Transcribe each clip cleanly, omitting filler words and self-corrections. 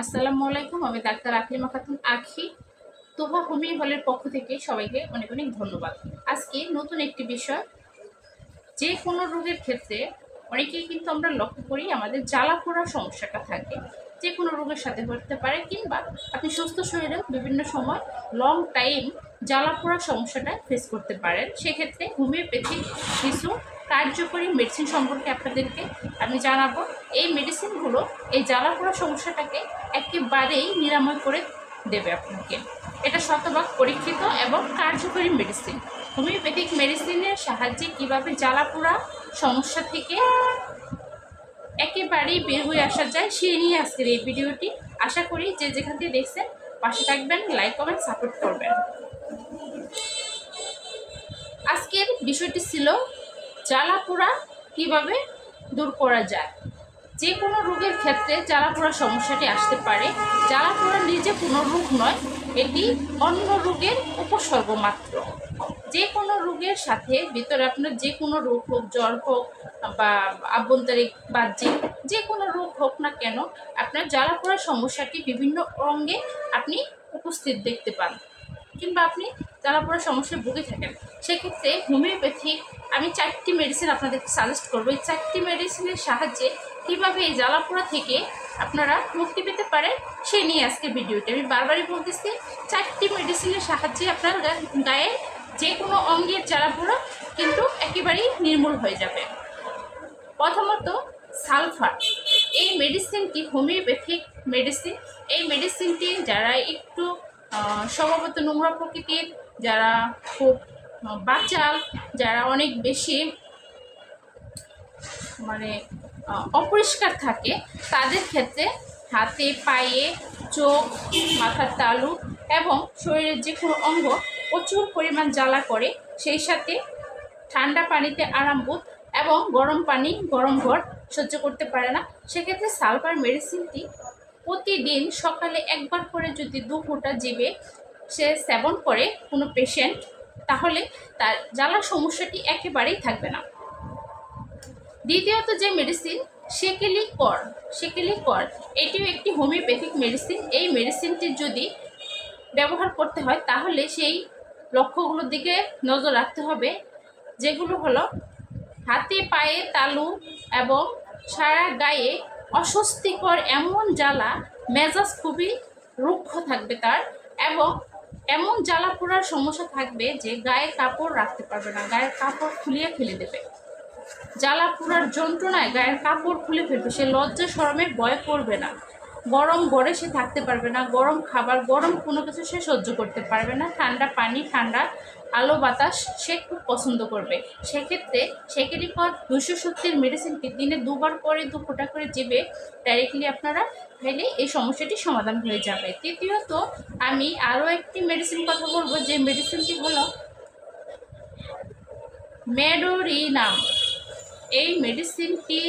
আসসালামু আলাইকুম। আমি ডাক্তার আকলিমা খাতুন আখি। তোহা হোমিও হলের পক্ষ থেকে সবাইকে অনেক অনেক ধন্যবাদ। আজকে নতুন একটি বিষয়, যে কোনো রোগের ক্ষেত্রে অনেকেই কিন্তু আমরা লক্ষ্য করি আমাদের জ্বালা পোড়ার সমস্যাটা থাকে। যে কোনো রোগের সাথে হতে পারে, কিংবা আপনি সুস্থ শরীরেও বিভিন্ন সময় লং টাইম জ্বালা পোড়ার সমস্যাটা ফেস করতে পারেন। সেক্ষেত্রে হোমিওপ্যাথিক কিছু কার্যকরী মেডিসিন সম্পর্কে আপনাদেরকে আমি জানাবো। এই মেডিসিনগুলো এই জ্বালা পোড়ার সমস্যাটাকে একেবারেই নিরাময় করে দেবে আপনাকে। এটা শতভাগ পরীক্ষিত এবং কার্যকরী মেডিসিন। হোমিওপ্যাথিক মেডিসিনের সাহায্যে কিভাবে জ্বালা পোড়া সমস্যা থেকে একেবারেই বের হয়ে আসা যায় সেই নিয়ে আজকের এই ভিডিওটি। আশা করি যে যেখান থেকে দেখছেন পাশে থাকবেন, লাইক কমেন্ট সাপোর্ট করবেন। আজকের বিষয়টি ছিল জ্বালা পোড়া কিভাবে দূর করা যায়। যে কোনো রোগের ক্ষেত্রে জ্বালা পোড়ার সমস্যাটি আসতে পারে। জ্বালা পোড়া নিজে কোনো রোগ নয়, এটি অন্য রোগের উপসর্গ মাত্র। যে কোনো রোগের সাথে ভিতরে আপনার যে কোনো রোগ হোক, জ্বর হোক বা আভ্যন্তরিক বাহ্যিক যে কোনো রোগ হোক না কেন, আপনার জ্বালা পোড়ার সমস্যাটি বিভিন্ন অঙ্গে আপনি উপস্থিত দেখতে পান, কিংবা আপনি জ্বালা পোড়ার সমস্যায় ভুগে থাকেন। সেক্ষেত্রে হোমিওপ্যাথিক আমি 4টি মেডিসিন আপনাদেরকে সাজেস্ট করবো। এই 4টি মেডিসিনের সাহায্যে কীভাবে এই জ্বালা পোড়া থেকে আপনারা মুক্তি পেতে পারেন সেই নিয়ে আজকে ভিডিওটি। আমি বারবারই বলতেছি, 4টি মেডিসিনের সাহায্যে আপনার গায়ে যে কোনো অঙ্গের জ্বালা পোড়া কিন্তু একেবারেই নির্মূল হয়ে যাবে। প্রথমত সালফার। এই মেডিসিনটি হোমিওপ্যাথিক মেডিসিন। এই মেডিসিনটি যারা একটু স্বভাবত নোংরা প্রকৃতির, যারা খুব বাচাল, যারা অনেক বেশি অপরিষ্কার থাকে, তাদের ক্ষেত্রে হাতে, পায়ে, চোখ, মাথার তালু এবং শরীরের যে কোনো অঙ্গ প্রচুর পরিমাণ জ্বালা করে, সেই সাথে ঠান্ডা পানিতে আরাম বোধ এবং গরম পানি, গরম ঘর সহ্য করতে পারে না, সেক্ষেত্রে সালফার মেডিসিনটি প্রতিদিন সকালে একবার করে যদি 2 ফোঁটা জিভে সে সেবন করে কোনো পেশেন্ট, তাহলে তার জ্বালার সমস্যাটি একেবারেই থাকবে না। দ্বিতীয়ত যে মেডিসিন সেকেলিকর, এটিও একটি হোমিওপ্যাথিক মেডিসিন। এই মেডিসিনটি যদি ব্যবহার করতে হয় তাহলে সেই লক্ষ্যগুলোর দিকে নজর রাখতে হবে, যেগুলো হলো হাতে, পায়ে, তালু এবং সারা গায়ে অস্বস্তিকর এমন জ্বালা, মেজাজ খুবই রুক্ষ থাকবে তার, এবং এমন জ্বালা পোড়ার সমস্যা থাকবে যে গায়ে কাপড় রাখতে পারবে না, গায়ের কাপড় খুলিয়ে ফেলে দেবে। জ্বালা পোড়ার যন্ত্রণায় গায়ের কাপড় খুলে ফেলবে, সে লজ্জা শরমে ভয় করবে না। গরম ঘরে সে থাকতে পারবে না, গরম খাবার, গরম কোনো কিছু সে সহ্য করতে পারবে না। ঠান্ডা পানি, ঠান্ডা আলো বাতাস সে খুব পছন্দ করবে। সেক্ষেত্রে সেকেলিকর 270 মেডিসিনটি দিনে 2 বার করে 2 ফোঁটা করে জিভে ডাইরেক্টলি আপনারা খাইলে এই সমস্যাটি সমাধান হয়ে যাবে। তৃতীয়ত আমি আরও একটি মেডিসিন কথা বলবো, যে মেডিসিনটি হলো মেডোরিনাম। এই মেডিসিনটি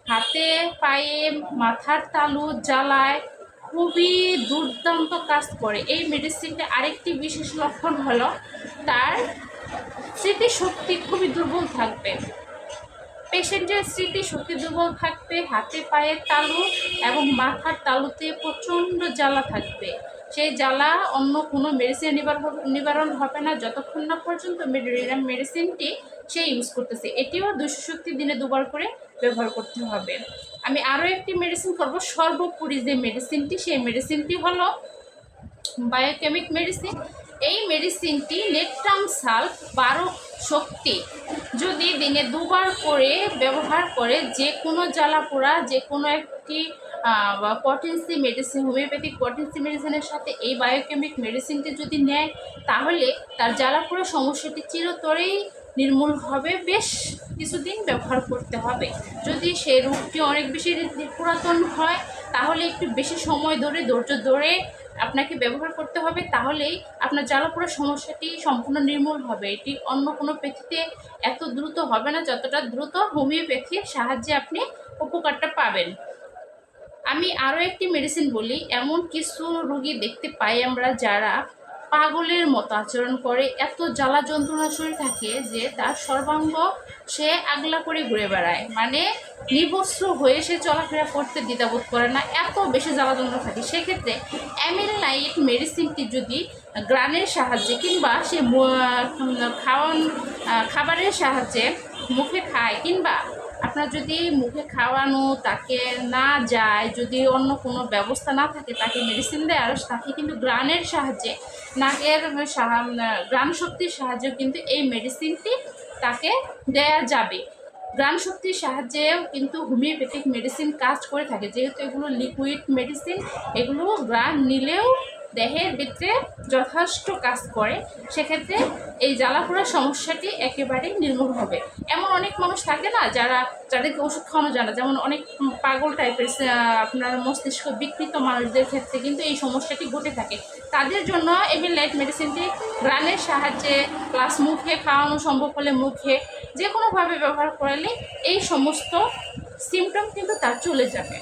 হাতে, পায়ে, মাথার তালু জ্বালায় খুবই দুর্দান্ত কাজ করে। এই মেডিসিনটা আরেকটি বিশেষ লক্ষণ হলো তার স্মৃতিশক্তি খুবই দুর্বল থাকবে। পেশেন্টের স্মৃতিশক্তি দুর্বল থাকবে, হাতে, পায়ের তালু এবং মাথার তালুতে প্রচণ্ড জ্বালা থাকবে। সেই জ্বালা অন্য কোনো মেডিসিন নিবারণ হবে না যতক্ষণ না পর্যন্ত মেডোরিনাম মেডিসিনটি সে ইউজ করতেছে। এটিও 270 দিনে 2 বার করে ব্যবহার করতে হবে। আমি আরও একটি মেডিসিন করব, সর্বোপরি যে মেডিসিনটি, সেই মেডিসিনটি হলো বায়োকেমিক মেডিসিন। এই মেডিসিনটি লেট্রাম সালফ 12 শক্তি যদি দিনে 2 বার করে ব্যবহার করে, যে কোনো জ্বালা পোড়া, যে কোনো একটি পটেন্সি মেডিসিন, হোমিওপ্যাথিক পটেন্সি মেডিসিনের সাথে এই বায়োকেমিক মেডিসিনটি যদি নেয়, তাহলে তার জ্বালা পোড়া সমস্যাটি চিরতরেই নির্মূল হবে। বেশ কিছুদিন ব্যবহার করতে হবে। যদি সেই রোগটি অনেক বেশি পুরাতন হয়, তাহলে একটু বেশি সময় ধরে, ধৈর্য ধরে আপনাকে ব্যবহার করতে হবে, তাহলেই আপনার জ্বালা পোড়া সমস্যাটি সম্পূর্ণ নির্মূল হবে। এটি অন্য কোনো প্যাথিতে এত দ্রুত হবে না যতটা দ্রুত হোমিওপ্যাথির সাহায্যে আপনি উপকারটা পাবেন। আমি আরও একটি মেডিসিন বলি। এমন কিছু রোগী দেখতে পাই আমরা যারা পাগলের মতো আচরণ করে, এত জ্বালা যন্ত্রণা শরীর থাকে যে তার সর্বাঙ্গ সে আগলা করে ঘুরে বেড়ায়, মানে নিবস্ত্র হয়ে সে চলাফেরা করতে দ্বিধাবোধ করে না, এত বেশি জ্বালা যন্ত্রণা থাকে। সেক্ষেত্রে অ্যামিল নাইট মেডিসিনটি যদি গ্রানের সাহায্যে কিংবা সে খাবারের সাহায্যে মুখে খায়, কিংবা আপনার যদি মুখে খাওয়ানো তাকে না যায়, যদি অন্য কোনো ব্যবস্থা না থাকে তাকে মেডিসিন দেয়, আর তাকে কিন্তু গ্রানের সাহায্যে নাকের গ্রাণ শক্তির সাহায্যে কিন্তু এই মেডিসিনটি তাকে দেয়া যাবে। গ্রাণ শক্তির সাহায্যেও কিন্তু হোমিওপ্যাথিক মেডিসিন কাজ করে থাকে, যেহেতু এগুলো লিকুইড মেডিসিন, এগুলো গ্রাণ নিলেও দেহের ভিতরে যথেষ্ট কাজ করে। সেক্ষেত্রে এই জ্বালাপোড়ার সমস্যাটি একেবারেই নির্মূল হবে। এমন অনেক মানুষ থাকে না যাদেরকে ওষুধ খাওয়ানো যায় না, যেমন অনেক পাগল টাইপের আপনার মস্তিষ্ক বিকৃত মানুষদের ক্ষেত্রে কিন্তু এই সমস্যাটি ঘটে থাকে। তাদের জন্য এভিল লাইট মেডিসিনটি গ্রানের সাহায্যে প্লাস মুখে খাওয়ানো সম্ভব হলে মুখে যে কোনোভাবে ব্যবহার করলে এই সমস্ত সিমটম কিন্তু তার চলে যাবে।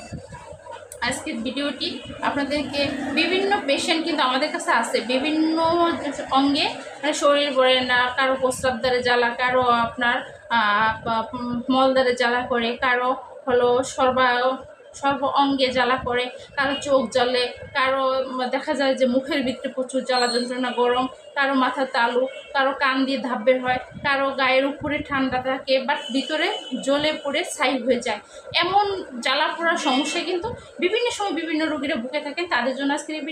আজকের ভিডিওটি আপনাদেরকে বিভিন্ন পেশেন্ট কিন্তু আমাদের কাছে আছে বিভিন্ন অঙ্গে, মানে শরীর ভরে না, কারো প্রস্রাব দ্বারে জ্বালা, কারো আপনার মল দ্বারে জ্বালা করে, কারো হলো সর্ব অঙ্গে জ্বালা করে, কারো চোখ জ্বলে, কারো দেখা যায় যে মুখের ভিতরে প্রচুর জ্বালা যন্ত্রণা গরম, কারো মাথা তালু, কারো কান দিয়ে ধাপ বের হয়, কারো গায়ের উপরে ঠান্ডা থাকে বাট ভিতরে জ্বলে পড়ে ছাই হয়ে যায়। এমন জ্বালা পোড়ার সমস্যা কিন্তু বিভিন্ন সময় বিভিন্ন রোগীরা ভুগে থাকেন। তাদের জন্য আজকের এই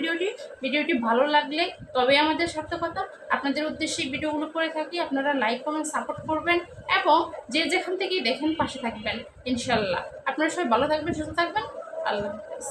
ভিডিওটি ভালো লাগলে তবে আমাদের সার্থকতা। আপনাদের উদ্দেশ্যে এই ভিডিওগুলো করে থাকি, আপনারা লাইক কমেন্ট সাপোর্ট করবেন এবং যে যেখান থেকেই দেখেন পাশে থাকবেন ইনশাল্লাহ। আপনারা সবাই ভালো থাকবেন, সুস্থ থাকবেন। আল্লাহ হাফেজ।